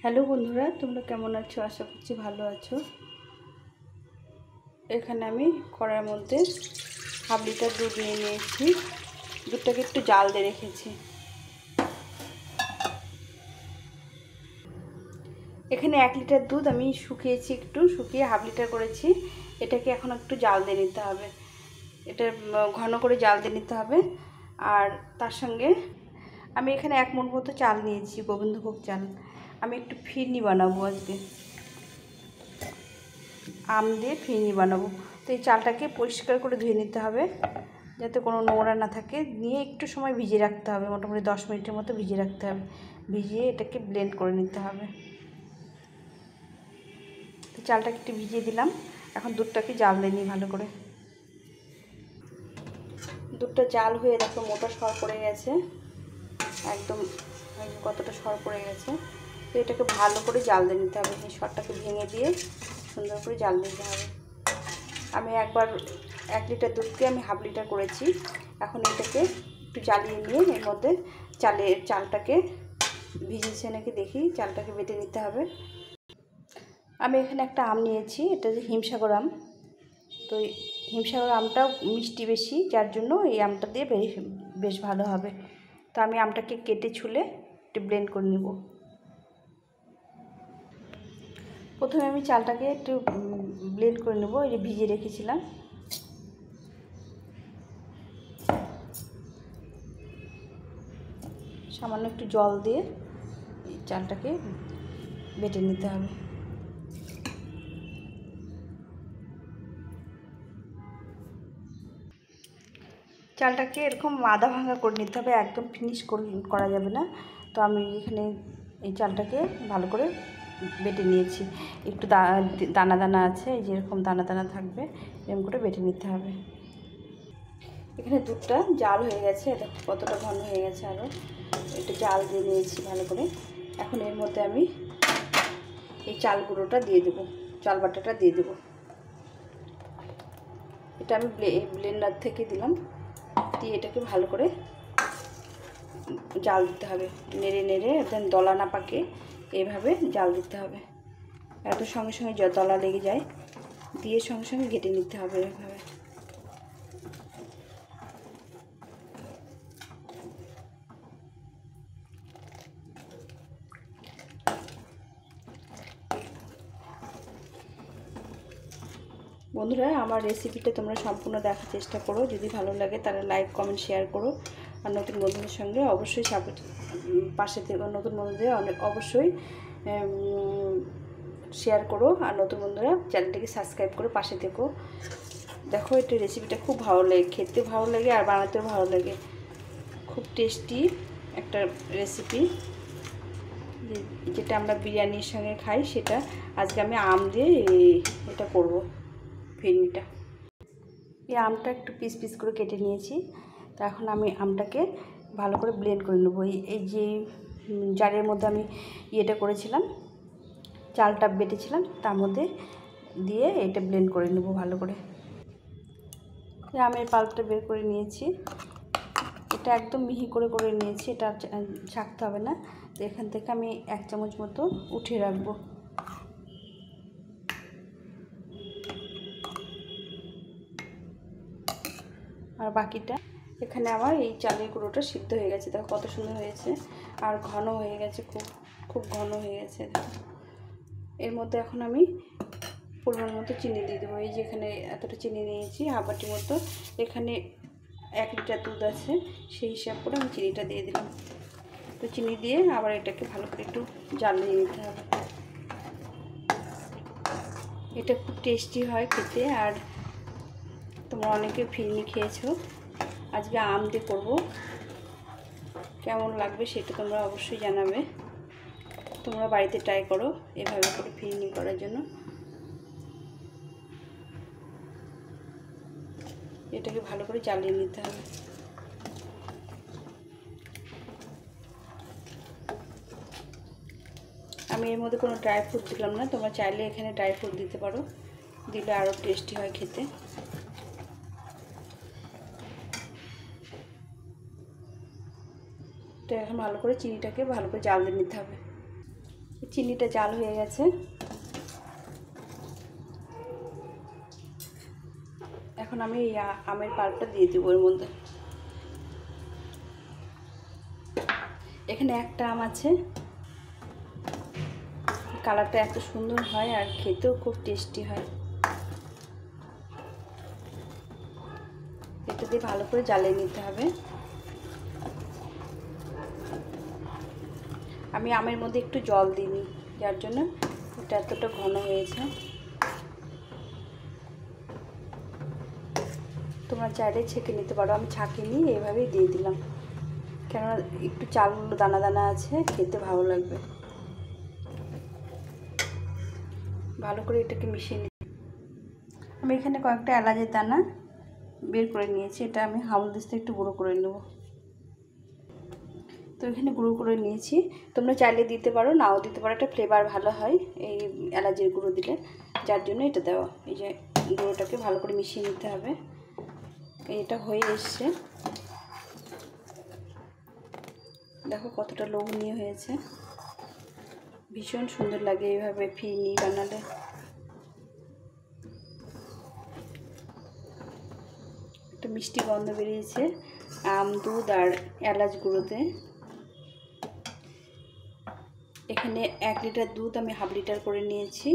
Hello বন্ধুরা, তোমরা কেমন আছো? আশা করছি ভালো আছো। এখানে আমি কড়াইয়ের মধ্যে হাফ লিটার দুধ নিয়ে নিয়েছি। দুধটাকে একটু জাল দিয়ে রেখেছি। এখানে 1 লিটার দুধ আমি শুকিয়েছি, একটু শুকিয়ে হাফ লিটার করেছি। এটাকে এখন একটু জাল দিয়ে নিতে হবে। এটা ঘন করে জাল দিয়ে নিতে হবে। আর তার সঙ্গে আমি এখানে 1 মুঠ মতো চাল নিয়েছি, গোবিন্দভোগ চাল। আমি একটু ফিরনি বানাবো আজকে, আম দিয়ে ফিরনি বানাবো। তো এই চালটাকে পরিষ্কার করে ধুয়ে নিতে হবে যাতে কোনো নোংরা না থাকে। নিয়ে একটু সময় ভিজিয়ে রাখতে হবে, মোটামুটি 10 মিনিটের মতো ভিজিয়ে রাখতে হবে। ভিজিয়ে এটাকে ব্লেন্ড করে নিতে হবে। তো চালটাকে একটু ভিজিয়ে দিলাম। এখন দুধটাকে জাল দিয়ে নিই ভালো করে। দুধটা জাল হয়ে দেখো মোটা সর পড়ে গেছে, একদম কতটা সর পড়ে গেছে। তো এটাকে ভালো করে জাল দিয়ে নিতে হবে। এই সরটাকে ভেঙে দিয়ে সুন্দর করে জাল দিতে হবে। আমি একবার 1 লিটার দুধকে আমি হাফ লিটার করেছি। এখন এটাকে একটু জ্বালিয়ে নিয়ে এর মধ্যে চালটাকে ভিজেছে নাকি দেখি, চালটাকে বেটে নিতে হবে। আমি এখানে একটা আম নিয়েছি, এটা যে হিমসাগর আম। তো এই হিমসাগর আমটাও মিষ্টি বেশি, যার জন্য এই আমটা দিয়ে বেশ ভালো হবে। তো আমি আমটাকে কেটে ছুলে একটু ব্লেন্ড করে নেব। প্রথমে আমি চালটাকে একটু ব্লেন্ড করে নেব, এই যে ভিজিয়ে রেখেছিলাম। সামান্য একটু জল দিয়ে এই চালটাকে বেটে নিতে হবে। চালটাকে এরকম আধা ভাঙা করে নিতে হবে, একদম ফিনিশ করা যাবে না। তো আমি এখানে এই চালটাকে ভালো করে বেটে নিয়েছি। একটু দানা দানা আছে, এই যেরকম দানা দানা থাকবে এরকম করে বেটে নিতে হবে। এখানে দুধটা জাল হয়ে গেছে, এটা কতটা ঘন হয়ে গেছে। আরও একটু জাল দিয়ে নিয়েছি ভালো করে। এখন এর মধ্যে আমি এই চাল গুঁড়োটা দিয়ে দেবো, চাল বাটাটা দিয়ে দেবো। এটা আমি ব্লেন্ডার থেকে দিলাম, দিয়ে এটাকে ভালো করে জাল দিতে হবে। নেড়ে নেড়ে একদম দলা না পাকে এইভাবে জাল দিতে হবে। এত সঙ্গে সঙ্গে দলা লেগে যায়, দিয়ে সঙ্গে সঙ্গে ঘেটে নিতে হবে এভাবে। বন্ধুরা, আমার রেসিপিটা তোমরা সম্পূর্ণ দেখার চেষ্টা করো। যদি ভালো লাগে তাহলে লাইক কমেন্ট শেয়ার করো। আর নতুন বন্ধুদের সঙ্গে অবশ্যই পাশে থেকে নতুন বন্ধুদের অবশ্যই শেয়ার করো। আর নতুন বন্ধুরা চ্যানেলটাকে সাবস্ক্রাইব করে পাশে থেকো। দেখো, এটা রেসিপিটা খুব ভালো লাগে, খেতে ভালো লাগে আর বানাতেও ভালো লাগে। খুব টেস্টি একটা রেসিপি, যেটা আমরা বিরিয়ানির সঙ্গে খাই, সেটা আজকে আমি আম দিয়ে এটা করব, ফিরনিটা। এই আমটা একটু পিস পিস করে কেটে নিয়েছি। তো এখন আমি আমটাকে ভালো করে ব্লেন্ড করে নেবো। এই যে জারের মধ্যে আমি ইয়েটা করেছিলাম, চালটা বেটেছিলাম, তার মধ্যে দিয়ে এটা ব্লেন্ড করে নেব ভালো করে। আমের পাল্পটা বের করে নিয়েছি, এটা একদম মিহি করে নিয়েছি, এটা ছাকতে হবে না। তো এখান থেকে আমি 1 চামচ মতো উঠিয়ে রাখবো। আর বাকিটা এখানে আমার এই চালের গুঁড়োটা সিদ্ধ হয়ে গেছে। দেখো কত সুন্দর হয়েছে, আর ঘন হয়ে গেছে, খুব ঘন হয়ে গেছে। এর মধ্যে এখন আমি পরিমাণ মতো চিনি দিয়ে দেবো। এই যে এখানে এতটা চিনি নিয়েছি, হাফ বাটি মতো। এখানে 1 লিটার দুধ আছে, সেই হিসাব করে আমি চিনিটা দিয়ে দিলাম। তো চিনি দিয়ে আবার এটাকে ভালো করে একটু জ্বালিয়ে নিতে হবে। এটা খুব টেস্টি হয় খেতে। আর তোমরা অনেকে ফিরনি খেয়েছো, আজকে আম দিয়ে করবো। কেমন লাগবে সেটা তোমরা অবশ্যই জানাবে। তোমরা বাড়িতে ট্রাই করো এভাবে করে ফিরনি করার জন্য। এটাকে ভালো করে জ্বালিয়ে নিতে হবে। আমি এর মধ্যে কোনো ড্রাই ফ্রুট দিলাম না, তোমরা চাইলে এখানে ড্রাই ফ্রুট দিতে পারো, দিলে আরও টেস্টি হয় খেতে। তো এখন ভালো করে চিনিটাকে ভালো করে জাল দিয়ে নিতে হবে। চিনিটা জাল হয়ে গেছে। এখন আমি এই আমের পাল্পটা দিয়ে দেবো এর মধ্যে। এখানে একটা আম আছে, কালারটা এত সুন্দর হয় আর খেতেও খুব টেস্টি হয়। এটা দিয়ে ভালো করে জ্বালিয়ে নিতে হবে। আমি আমের মধ্যে একটু জল দিইনি, যার জন্য এটা এতটা ঘন হয়েছে। তোমরা চাইলে ছেঁকে নিতে পারো, আমি ছাঁকিনি, এইভাবেই দিয়ে দিলাম, কেননা একটু চালগুলো দানা দানা আছে, খেতে ভালো লাগবে। ভালো করে এটাকে মিশিয়ে নিতে। আমি এখানে কয়েকটা এলাচের দানা বের করে নিয়েছি, এটা আমি হামলদিস্তে একটু গুঁড়ো করে নেব। তো এখানে গুঁড়ো করে নিয়েছি, তোমরা চাইলে দিতে পারো, নাও দিতে পারো, একটা ফ্লেভার ভালো হয় এই এলাচের গুঁড়ো দিলে, যার জন্য এটা দেওয়া। এই যে গুঁড়োটাকে ভালো করে মিশিয়ে নিতে হবে। এটা হয়ে এসছে, দেখো কতটা লোভনীয় হয়েছে, ভীষণ সুন্দর লাগে এইভাবে ফিরনি বানালে। একটা মিষ্টি গন্ধ বেরিয়েছে আম, দুধ আর এলাচ গুঁড়োতে। এখানে 1 লিটার দুধ আমি হাফ লিটার করে নিয়েছি,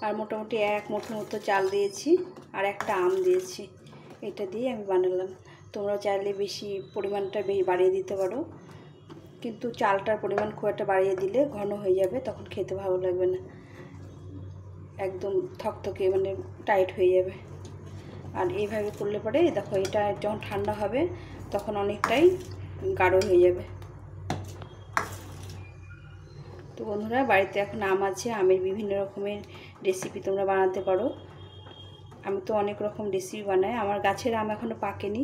আর মোটামুটি 1 মুঠো মতো চাল দিয়েছি, আর একটা আম দিয়েছি। এটা দিয়ে আমি বানালাম। তোমরা চাইলে বেশি পরিমাণটা বাড়িয়ে দিতে পারো, কিন্তু চালটার পরিমাণ খুব একটা বাড়িয়ে দিলে ঘন হয়ে যাবে, তখন খেতে ভালো লাগবে না, একদম থকথকে মানে টাইট হয়ে যাবে। আর এইভাবে করলে পরে দেখো এটা যখন ঠান্ডা হবে তখন অনেকটাই গাঢ় হয়ে যাবে। তো বন্ধুরা, বাড়িতে এখন আম আছে, আমের বিভিন্ন রকমের রেসিপি তোমরা বানাতে পারো। আমি তো অনেক রকম রেসিপি বানাই। আমার গাছের আম এখনও পাকেনি,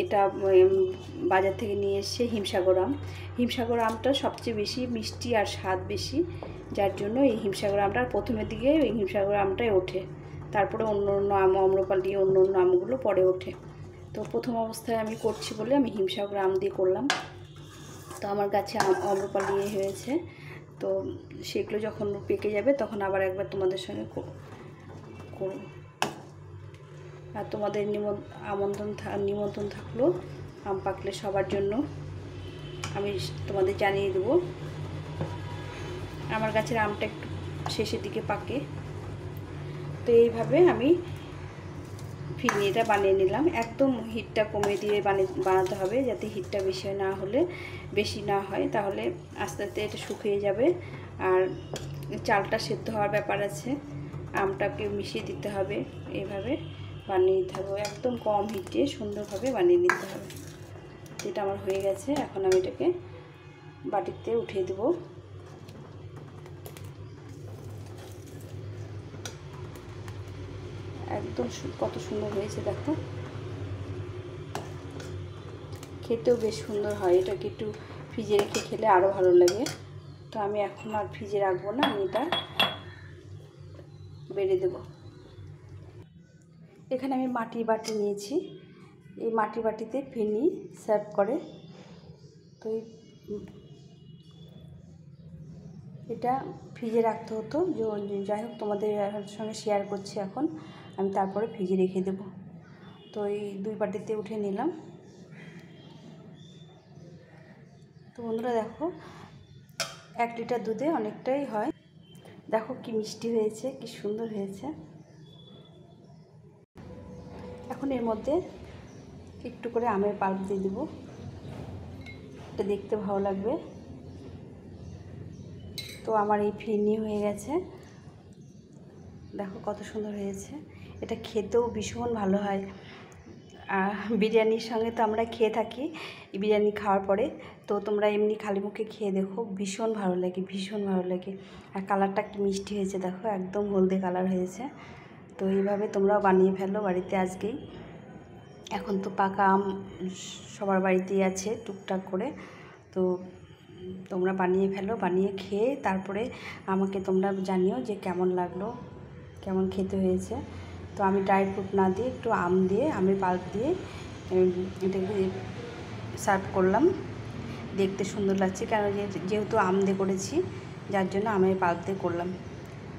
এটা বাজার থেকে নিয়ে এসে হিমসাগর আম। হিমসাগর আমটা সবচেয়ে বেশি মিষ্টি আর স্বাদ বেশি, যার জন্য এই হিমসাগর আমটা প্রথমের দিকে এই হিমসাগর আমটাই ওঠে, তারপরে অন্য অন্য আম, আম্রপালি, অন্য অন্য আমগুলো পরে ওঠে। তো প্রথম অবস্থায় আমি করছি বলে আমি হিমসাগর আম দিয়ে করলাম। তো আমার গাছে আম্রপালি হয়েছে, তো সেগুলো যখন পেকে যাবে তখন আবার একবার তোমাদের সঙ্গে করব। আর তোমাদের নিমন্ত্রণ থাকলো আম পাকলে সবার জন্য, আমি তোমাদের জানিয়ে দেবো। আমার গাছের আমটা একটু শেষের দিকে পাকে। তো এইভাবে আমি ফিরনিটা বানিয়ে নিলাম। একদম হিটটা কমে দিয়ে বানাতে হবে, যাতে হিটটা বেশি না হয়, তাহলে আস্তে আস্তে এটা শুকিয়ে যাবে। আর চালটা সেদ্ধ হওয়ার ব্যাপার আছে, আমটাকে মিশিয়ে দিতে হবে, এইভাবে বানিয়ে নিতে হবে। একদম কম হিটে সুন্দরভাবে বানিয়ে নিতে হবে। এটা আমার হয়ে গেছে, এখন আমি এটাকে বাটিতে উঠিয়ে দেবো। একদম কত সুন্দর হয়েছে দেখো, খেতেও বেশ সুন্দর হয়। এটাকে একটু ফ্রিজে রেখে খেলে আরও ভালো লাগে। তো আমি এখন আর ফ্রিজে রাখবো না, আমি এটা বেড়ে দেব। এখানে আমি মাটির বাটি নিয়েছি, এই মাটির বাটিতে ফিরনি সার্ভ করে। তো এটা ফ্রিজে রাখতে হতো, যাই হোক তোমাদের সঙ্গে শেয়ার করছি এখন, আমি তারপরে ফ্রিজে রেখে দেব। তো এই 2 বাটিতে উঠে নিলাম। তো বন্ধুরা দেখো, 1 লিটার দুধে অনেকটাই হয়। দেখো কি মিষ্টি হয়েছে, কি সুন্দর হয়েছে। এখন এর মধ্যে একটু করে আমের পাল্প দিয়ে দেবো, এটা দেখতে ভালো লাগবে। তো আমার এই ফিরনি হয়ে গেছে, দেখো কত সুন্দর হয়েছে। এটা খেতেও ভীষণ ভালো হয়। বিরিয়ানির সঙ্গে তো আমরা খেয়ে থাকি, বিরিয়ানি খাওয়ার পরে। তো তোমরা এমনি খালি মুখে খেয়ে দেখো, ভীষণ ভালো লাগে, ভীষণ ভালো লাগে। আর কালারটা কি মিষ্টি হয়েছে দেখো, একদম হলদে কালার হয়েছে। তো এইভাবে তোমরাও বানিয়ে ফেলো বাড়িতে আজকেই। এখন তো পাকা আম সবার বাড়িতেই আছে টুকটাক করে, তো তোমরা বানিয়ে ফেলো, বানিয়ে খেয়ে তারপরে আমাকে তোমরা জানিও যে কেমন লাগলো, কেমন খেতে হয়েছে। তো আমি ড্রাই ফ্রুট না দিয়ে একটু আম দিয়ে, আমের পাল্প দিয়ে এটাকে সার্ভ করলাম। দেখতে সুন্দর লাগছে, কারণ যেহেতু আম দিয়ে করেছি যার জন্য আমি এই পাল্পতে করলাম।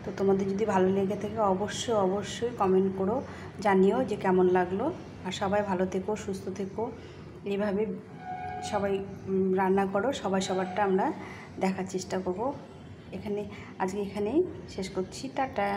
তো তোমাদের যদি ভালো লেগে থাকে অবশ্যই কমেন্ট করো, জানিও যে কেমন লাগলো। আর সবাই ভালো থেকো, সুস্থ থেকো, এইভাবে সবাই রান্না করো। সবাই সবারটা আমরা দেখার চেষ্টা করব। আজকে এখানেই শেষ করছি। টাটা।